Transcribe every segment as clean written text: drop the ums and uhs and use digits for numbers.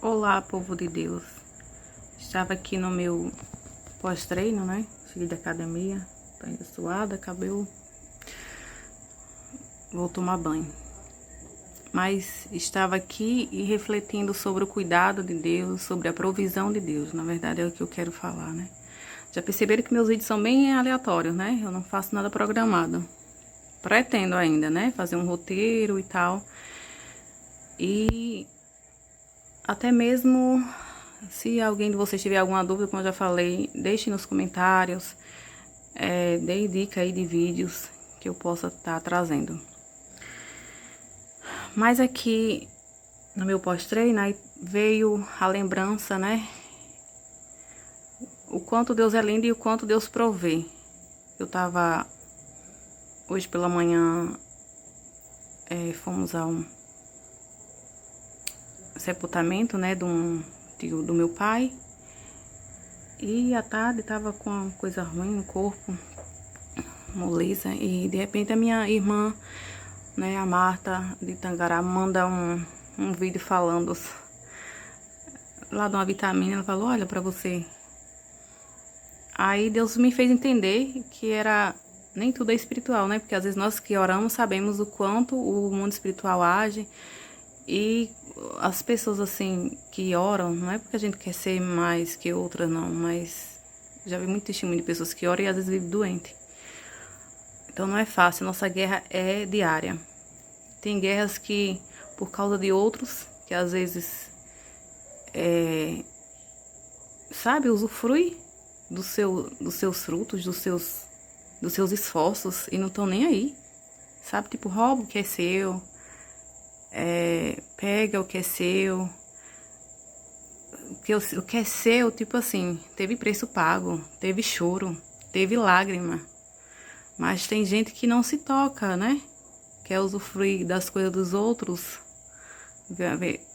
Olá, povo de Deus. Estava aqui no meu pós-treino, né? Cheguei da academia, tô ainda suada, cabelo. Vou tomar banho. Mas estava aqui e refletindo sobre o cuidado de Deus, sobre a provisão de Deus. Na verdade, é o que eu quero falar, né? Já perceberam que meus vídeos são bem aleatórios, né? Eu não faço nada programado. Pretendo ainda, né? Fazer um roteiro e tal. E até mesmo, se alguém de vocês tiver alguma dúvida, como eu já falei, deixe nos comentários, dê dica aí de vídeos que eu possa estar trazendo. Mas aqui no meu pós-treino aí veio a lembrança, né? O quanto Deus é lindo e o quanto Deus provê. Eu tava hoje pela manhã, fomos a um sepultamento, né, de um tio do meu pai. E à tarde tava com uma coisa ruim no corpo, moleza, e de repente a minha irmã, né, a Marta de Tangará, manda um vídeo falando lá de uma vitamina. Ela falou: olha pra você. Aí Deus me fez entender que nem tudo é espiritual, né? Porque às vezes nós que oramos sabemos o quanto o mundo espiritual age. E as pessoas assim que oram, não é porque a gente quer ser mais que outras, não, mas já vi muito testemunho de pessoas que oram e às vezes vivem doente. Então não é fácil, nossa guerra é diária. Tem guerras que, por causa de outros, que às vezes, usufrui dos seus frutos, dos seus esforços e não estão nem aí. Sabe, tipo, rouba o que é seu, pega o que é seu. O que é seu, tipo assim, teve preço pago, teve choro, teve lágrima. Mas tem gente que não se toca, né? Quer usufruir das coisas dos outros.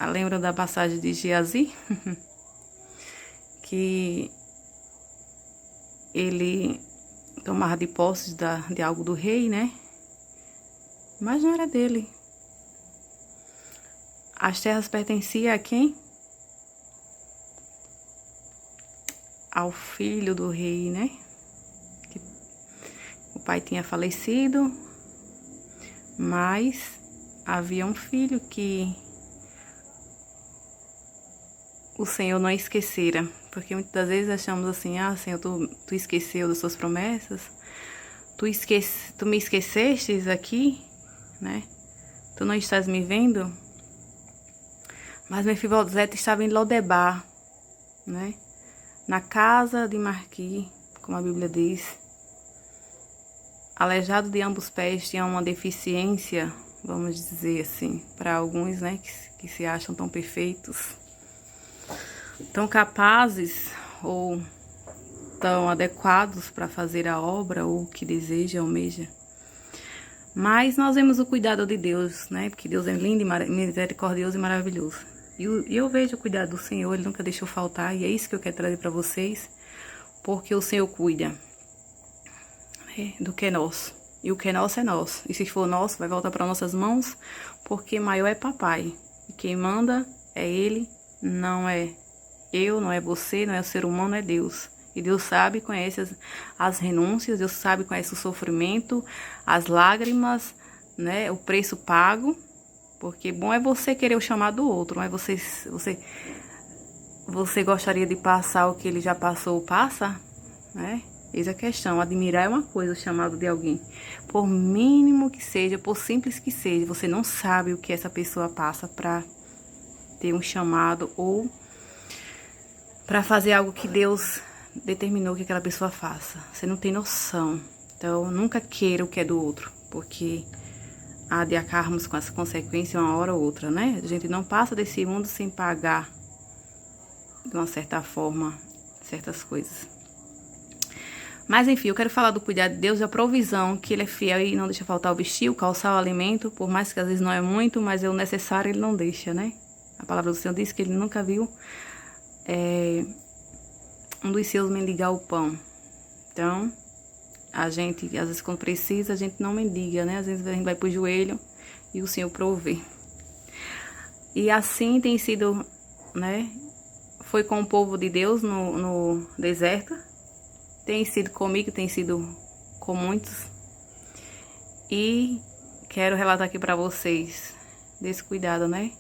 Lembra da passagem de Geazi? Que ele tomava de posse de algo do rei, né? Mas não era dele. As terras pertenciam a quem? Ao filho do rei, né? Que o pai tinha falecido, mas havia um filho que o Senhor não esquecera. Porque muitas das vezes achamos assim: ah, Senhor, tu esqueceu das suas promessas, tu me esquecestes aqui, né? Tu não estás me vendo? Mas Mefibosete estava em Lodebar, né? Na casa de Marqui, como a Bíblia diz. Aleijado de ambos pés, tinha uma deficiência, vamos dizer assim, para alguns, né, que se acham tão perfeitos, tão capazes ou tão adequados para fazer a obra ou o que deseja, almeja. Mas nós vemos o cuidado de Deus, né? Porque Deus é lindo, misericordioso e maravilhoso. E eu vejo o cuidado do Senhor, Ele nunca deixou faltar. E é isso que eu quero trazer para vocês. Porque o Senhor cuida, né, do que é nosso. E o que é nosso é nosso. E se for nosso, vai voltar para nossas mãos. Porque maior é papai. E quem manda é Ele, não é eu, não é você, não é o ser humano, é Deus. E Deus sabe, conhece as renúncias, Deus sabe, conhece o sofrimento, as lágrimas, né, o preço pago. Porque bom é você querer o chamado do outro, mas você gostaria de passar o que ele já passou, passa, né? Eis a questão. Admirar é uma coisa, o chamado de alguém. Por mínimo que seja, por simples que seja, você não sabe o que essa pessoa passa para ter um chamado ou para fazer algo que Deus determinou que aquela pessoa faça. Você não tem noção. Então, nunca queira o que é do outro, porque há de arcarmos com essa consequência uma hora ou outra, né? A gente não passa desse mundo sem pagar, de uma certa forma, certas coisas. Mas enfim, eu quero falar do cuidado de Deus, da provisão, que Ele é fiel e não deixa faltar o vestir, o calçar, o alimento, por mais que às vezes não é muito, mas é o necessário, Ele não deixa, né? A palavra do Senhor diz que Ele nunca viu um dos seus mendigar o pão. Então, a gente, às vezes quando precisa, a gente não mendiga, né? Às vezes a gente vai pro joelho e o Senhor provê. E assim tem sido né? Foi com o povo de Deus no deserto. Tem sido comigo, tem sido com muitos. E quero relatar aqui pra vocês desse cuidado, né?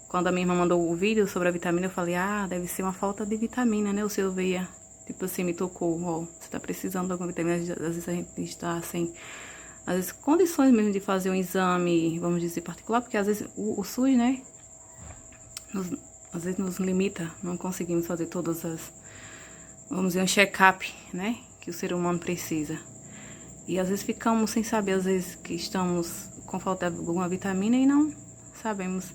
Quando a minha irmã mandou o vídeo sobre a vitamina, eu falei, deve ser uma falta de vitamina, né? O senhor veio, tipo assim, me tocou, ó, você tá precisando de alguma vitamina, às vezes a gente está sem, às vezes, condições mesmo de fazer um exame, vamos dizer, particular, porque às vezes o SUS, né, às vezes nos limita, não conseguimos fazer todas as, vamos dizer, um check-up, né, que o ser humano precisa. E às vezes ficamos sem saber, às vezes, que estamos com falta de alguma vitamina e não sabemos.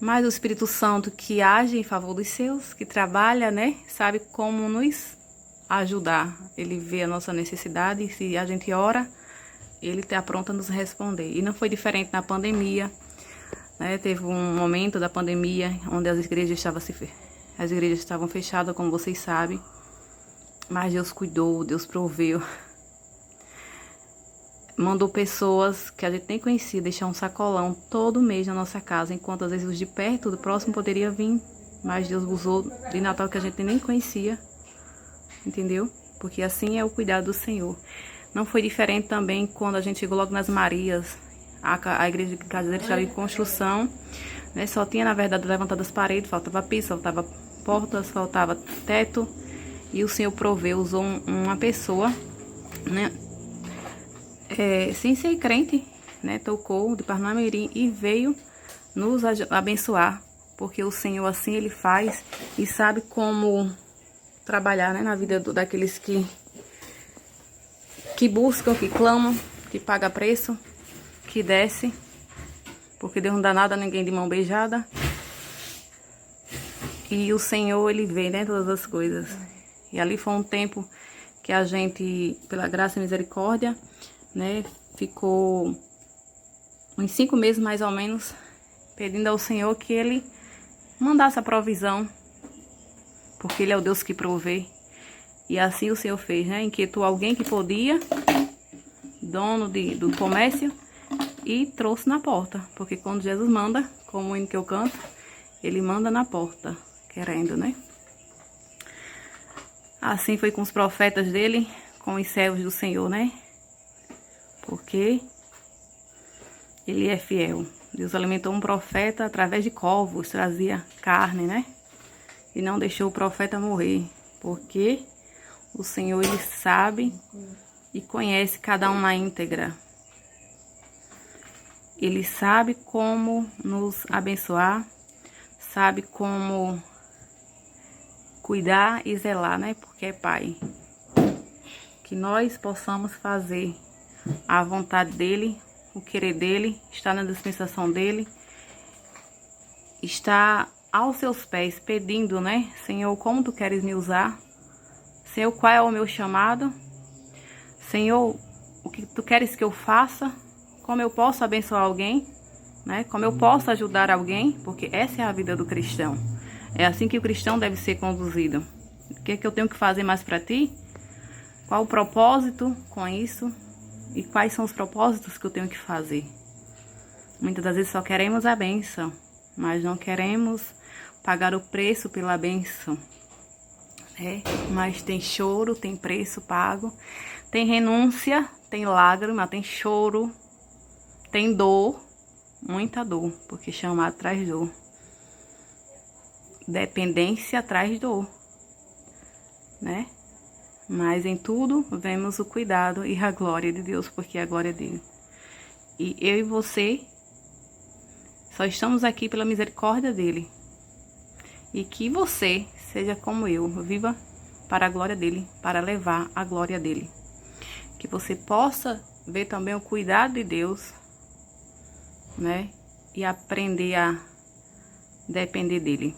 Mas o Espírito Santo que age em favor dos seus, que trabalha, né, sabe como nos ajudar. Ele vê a nossa necessidade e se a gente ora, ele está pronto a nos responder. E não foi diferente na pandemia, né? Teve um momento da pandemia onde as igrejas estavam fechadas, como vocês sabem. Mas Deus cuidou, Deus proveu. Mandou pessoas que a gente nem conhecia deixar um sacolão todo mês na nossa casa, enquanto às vezes os de perto, do próximo poderia vir, mas Deus usou de Natal que a gente nem conhecia, entendeu? Porque assim é o cuidado do Senhor. Não foi diferente também quando a gente chegou logo nas Marias, a igreja de casa dele estava em construção, né? Só tinha, na verdade, levantado as paredes, faltava piso, faltava portas, faltava teto, e o Senhor proveu, usou uma pessoa, né? Sem ser crente, né, tocou de Parnamirim e veio nos abençoar, porque o Senhor assim ele faz e sabe como trabalhar, né, na vida daqueles que buscam, que clamam, que paga preço, que desce, porque Deus não dá nada a ninguém de mão beijada. E o Senhor ele vê, né, todas as coisas. E ali foi um tempo que a gente, pela graça e misericórdia, né, ficou uns 5 meses mais ou menos pedindo ao Senhor que Ele mandasse a provisão, porque Ele é o Deus que provê. E assim o Senhor fez, né? Inquietou alguém que podia, dono do comércio, e trouxe na porta, porque quando Jesus manda, como o hino que eu canto, Ele manda na porta, querendo, né? Assim foi com os profetas dele, com os servos do Senhor, né? Porque ele é fiel. Deus alimentou um profeta através de corvos, trazia carne, né? E não deixou o profeta morrer, porque o Senhor, ele sabe e conhece cada um na íntegra. Ele sabe como nos abençoar, sabe como cuidar e zelar, né? Porque é Pai. Que nós possamos fazer a vontade dele, o querer dele, está na dispensação dele, está aos seus pés pedindo, né? Senhor, como tu queres me usar? Senhor, qual é o meu chamado? Senhor, o que tu queres que eu faça? Como eu posso abençoar alguém? Né? Como eu posso ajudar alguém? Porque essa é a vida do cristão. É assim que o cristão deve ser conduzido. O que é que eu tenho que fazer mais para ti? Qual o propósito com isso? E quais são os propósitos que eu tenho que fazer? Muitas das vezes só queremos a bênção, mas não queremos pagar o preço pela bênção, né? Mas tem choro, tem preço pago, tem renúncia, tem lágrima, tem choro, tem dor, muita dor, porque chamado traz dor. Dependência traz dor, né? Mas em tudo vemos o cuidado e a glória de Deus, porque é a glória dele. E eu e você só estamos aqui pela misericórdia dele. E que você seja como eu, viva para a glória dele, para levar a glória dele. Que você possa ver também o cuidado de Deus, né? E aprender a depender dele.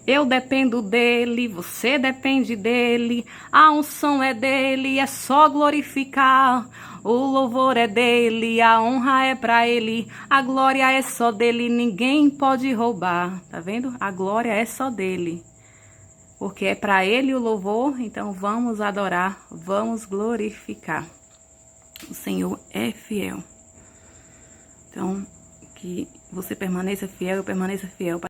Eu dependo dele, você depende dele, a unção é dele, é só glorificar. O louvor é dele, a honra é pra ele, a glória é só dele, ninguém pode roubar. Tá vendo? A glória é só dele. Porque é pra ele o louvor, então vamos adorar, vamos glorificar. O Senhor é fiel. Então, que você permaneça fiel, eu permaneça fiel para